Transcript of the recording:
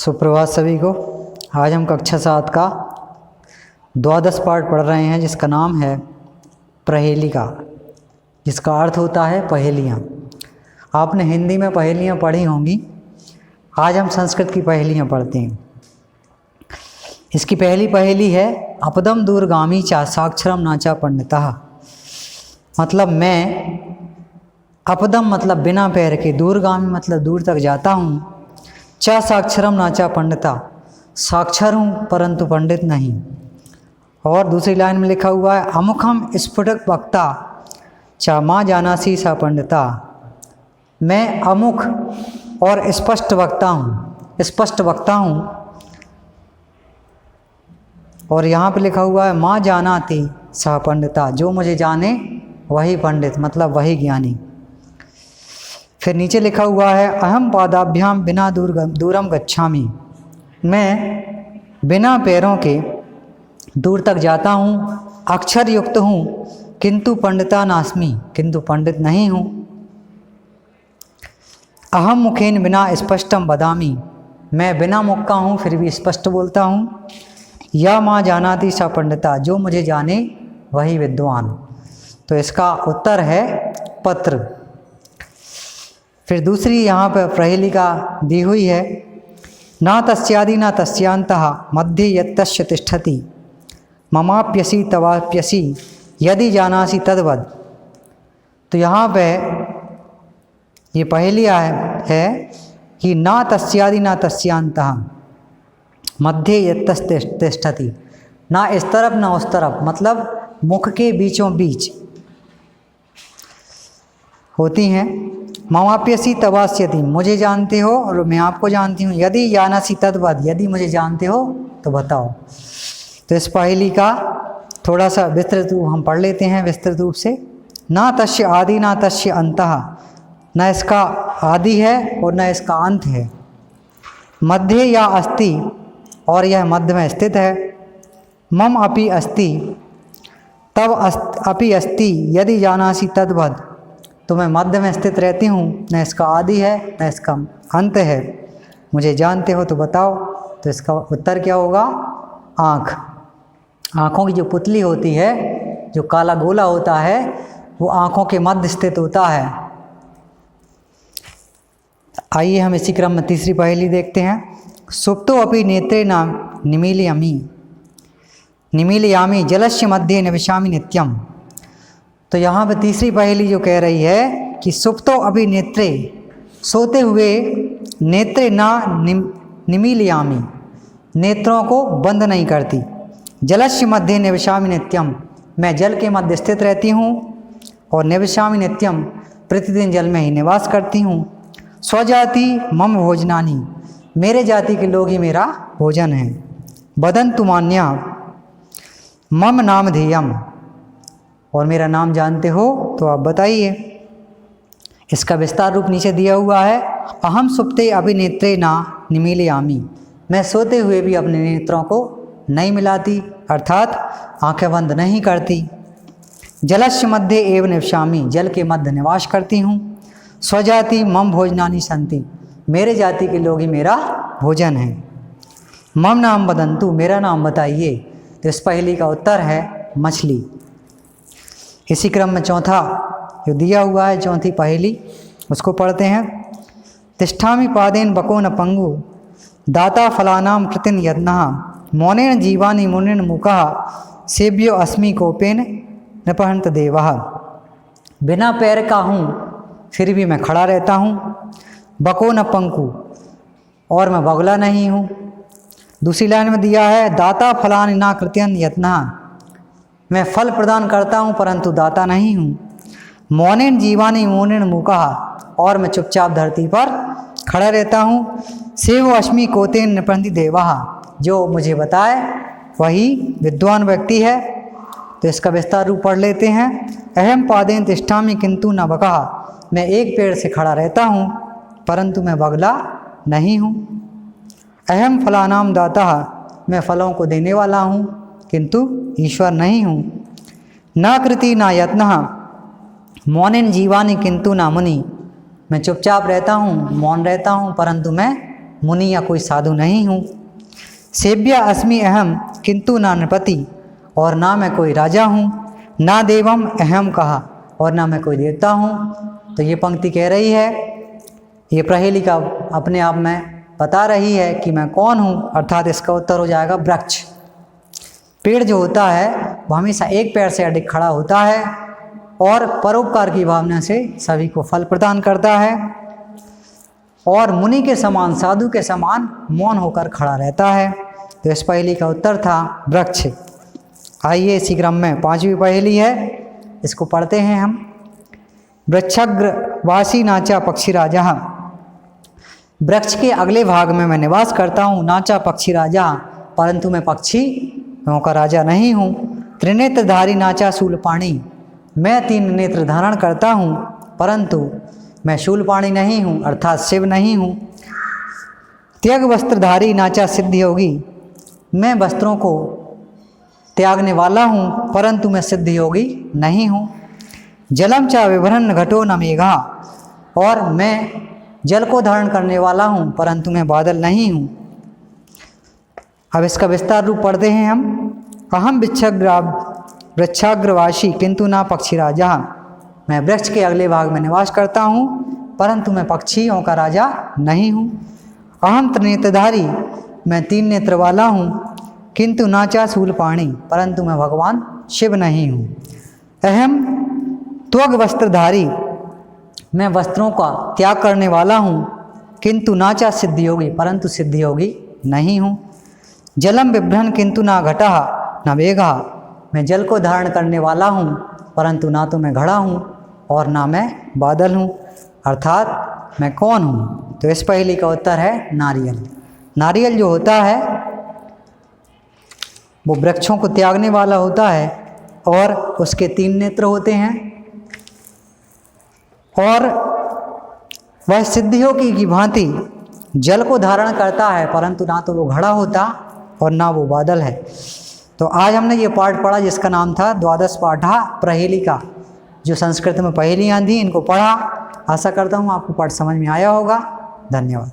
सुप्रभात सभी को। आज हम कक्षा 7 का द्वादश पाठ पढ़ रहे हैं जिसका नाम है प्रहेलिका, जिसका अर्थ होता है पहेलियाँ। आपने हिंदी में पहेलियाँ पढ़ी होंगी, आज हम संस्कृत की पहेलियाँ पढ़ते हैं। इसकी पहली पहेली है अपदम दूरगामी चा साक्षरम नाचा पंडितः। मतलब मैं, अपदम मतलब बिना पैर के, दूरगामी मतलब दूर तक जाता हूँ, चा साक्षरम नाचा पंडिता, साक्षर हूँ परंतु पंडित नहीं। और दूसरी लाइन में लिखा हुआ है अमुखम स्फुटक वक्ता चा माँ जानासी सा पंडिता। मैं अमुख और स्पष्ट वक्ता हूँ। और यहाँ पे लिखा हुआ है माँ जानाति सा पंडिता, जो मुझे जाने वही पंडित, मतलब वही ज्ञानी। फिर नीचे लिखा हुआ है अहम पादाभ्याम बिना दूरम गच्छामि। मैं बिना पैरों के दूर तक जाता हूँ, अक्षर युक्त हूँ किंतु पंडिता नास्मि, किंतु पंडित नहीं हूँ। अहम मुखेन बिना स्पष्टम वदामि। मैं बिना मुख का हूँ फिर भी स्पष्ट बोलता हूँ। या माँ जानाति सा पंडिता, जो मुझे जाने वही विद्वान। तो इसका उत्तर है पत्र। फिर दूसरी यहाँ पर प्रहेलिका दी हुई है ना तस्यादि ना तस्यांतः मध्य यत्तस्य तिष्ठति ममाप्यसि तवाप्यसि यदि जानासि तद्वद। तो यहाँ पे ये पहेलिया है कि ना तस्यादि ना तस्यांतः मध्य यत्तस्य तिष्ठति, ना इस तरफ ना उस तरफ, मतलब मुख के बीचों बीच होती हैं। ममाप्यसि तवास्यति, मुझे जानते हो और मैं आपको जानती हूँ। यदि जानासि तद्वद, यदि मुझे जानते हो तो बताओ। तो इस पहेली का थोड़ा सा विस्तृत रूप हम पढ़ लेते हैं विस्तृत रूप से। ना तस्य आदि ना तस्य अंतः, न इसका आदि है और न इसका अंत है। मध्य या अस्ति, और यह मध्य में स्थित है। मम अपि अस्ति, तब अपि अस्ति यदि जानासि तद्वद, तो मैं मध्य में स्थित रहती हूँ, न इसका आदि है न इसका अंत है। मुझे जानते हो तो बताओ। तो इसका उत्तर क्या होगा? आँख। आँखों की जो पुतली होती है, जो काला गोला होता है, वो आँखों के मध्य स्थित होता है। आइए हम इसी क्रम में तीसरी पहेली देखते हैं। सुप्तो अपि नेत्रे नाम निमीलयामि जलस्य मध्ये निविशामि नित्यम। तो यहाँ पे तीसरी पहेली जो कह रही है कि सुप्तो अभी नेत्रे, सोते हुए, नेत्रे ना निमीलयामि, नेत्रों को बंद नहीं करती। जलस्य मध्ये निविशामि नित्यम, मैं जल के मध्य स्थित रहती हूँ। और निविशामि नित्यम, प्रतिदिन जल में ही निवास करती हूँ। स्वजाति मम भोजनानि, मेरे जाति के लोग ही मेरा भोजन है। वदन्तु मान्या मम नाम धेयम, और मेरा नाम जानते हो तो आप बताइए। इसका विस्तार रूप नीचे दिया हुआ है। अहम सुप्ते अभिनेत्रे ना निमीलयामि, मैं सोते हुए भी अपने नेत्रों को नहीं मिलाती, अर्थात आंखें बंद नहीं करती। जलस्य मध्ये एव निवसामि, जल के मध्य निवास करती हूँ। स्वजाति मम भोजनानि सन्ति, मेरे जाति के लोग ही मेरा भोजन है। मम नाम वदन्तु, मेरा नाम बताइए। तो इस पहेली का उत्तर है मछली। इसी क्रम में चौथा जो दिया हुआ है, चौथी पहेली, उसको पढ़ते हैं। तिष्ठामि पादेन बको न पंगु दाता फलानाम कृतिन यत्नः मौनेन जीवानि मुनिन मुखः सेव्यो अस्मि कोपेन नपहंत देवः। बिना पैर का हूँ फिर भी मैं खड़ा रहता हूँ। बको न पंकु, और मैं बगुला नहीं हूँ। दूसरी लाइन में दिया है दाता फलानि ना कृतिन यत्नः, मैं फल प्रदान करता हूँ परंतु दाता नहीं हूँ। मौनेन जीवानि मुनिन मुखः, और मैं चुपचाप धरती पर खड़ा रहता हूँ। सेवो अस्मि कोतेन नृपन्ति देवः, जो मुझे बताए वही विद्वान व्यक्ति है। तो इसका विस्तार रूप पढ़ लेते हैं। अहम पादेन तिष्ठामि किंतु न बकः, मैं एक पेड़ से खड़ा रहता हूँ परंतु मैं बगला नहीं हूँ। अहम फलानाम दाता, मैं फलों को देने वाला हूँ किंतु ईश्वर नहीं हूँ। न कृति न यत्नः मौनेन जीवानि किंतु न मुनि, मैं चुपचाप रहता हूँ, मौन रहता हूँ परंतु मैं मुनि या कोई साधु नहीं हूँ। सेव्या अस्मि अहम किंतु ना नृपति, और ना मैं कोई राजा हूँ। ना देवम अहम कहा, और ना मैं कोई देवता हूँ। तो ये पंक्ति कह रही है, ये प्रहेलिका अपने आप में बता रही है कि मैं कौन हूँ, अर्थात इसका उत्तर हो जाएगा वृक्ष। पेड़ जो होता है वह हमेशा एक पैर से अडिग खड़ा होता है और परोपकार की भावना से सभी को फल प्रदान करता है, और मुनि के समान, साधु के समान मौन होकर खड़ा रहता है। तो इस पहेली का उत्तर था वृक्ष। आइए इसी क्रम में 5वीं पहेली है, इसको पढ़ते हैं हम। वृक्षाग्र वासी नाचा पक्षी राजा। वृक्ष के अगले भाग में मैं निवास करता हूँ, नाचा पक्षी राजा, परंतु मैं पक्षियों का राजा नहीं हूँ। त्रिनेत्रधारी नाचा शूलपाणी, मैं 3 नेत्र धारण करता हूँ, परंतु मैं शूलपाणी नहीं हूँ, अर्थात शिव नहीं हूँ। त्याग वस्त्रधारी नाचा सिद्ध योगी, मैं वस्त्रों को त्यागने वाला हूँ, परंतु मैं सिद्ध योगी नहीं हूँ। जलम चा विभ्रन घटो न मेघा, और मैं जल को धारण करने वाला हूँ, परंतु मैं बादल नहीं हूँ। अब इसका विस्तार रूप पढ़ते हैं हम। अहम वृक्षाग्रवासी किंतु ना पक्षी राजा, मैं वृक्ष के अगले भाग में निवास करता हूँ, परंतु मैं पक्षियों का राजा नहीं हूँ। अहम त्रिनेत्रधारी, मैं 3 नेत्र वाला हूँ, किंतु नाचा शूलपाणी, परंतु मैं भगवान शिव नहीं हूँ। अहम त्वग वस्त्रधारी, मैं वस्त्रों का त्याग करने वाला हूँ, किंतु नाचा सिद्ध योगी, परंतु सिद्ध योगी नहीं हूँ। जलम बिभ्रन किंतु ना घटा न मेघा, मैं जल को धारण करने वाला हूँ, परंतु ना तो मैं घड़ा हूँ और ना मैं बादल हूँ, अर्थात मैं कौन हूँ। तो इस पहेली का उत्तर है नारियल। नारियल जो होता है वो वृक्षों को त्यागने वाला होता है और उसके 3 नेत्र होते हैं, और वह सिद्धियोगी की भांति जल को धारण करता है, परंतु ना तो वो घड़ा होता और ना वो बादल है। तो आज हमने ये पाठ पढ़ा जिसका नाम था द्वादश पाठा प्रहेलिका, जो संस्कृत में पहेलियाँ थी, इनको पढ़ा। आशा करता हूँ आपको पाठ समझ में आया होगा। धन्यवाद।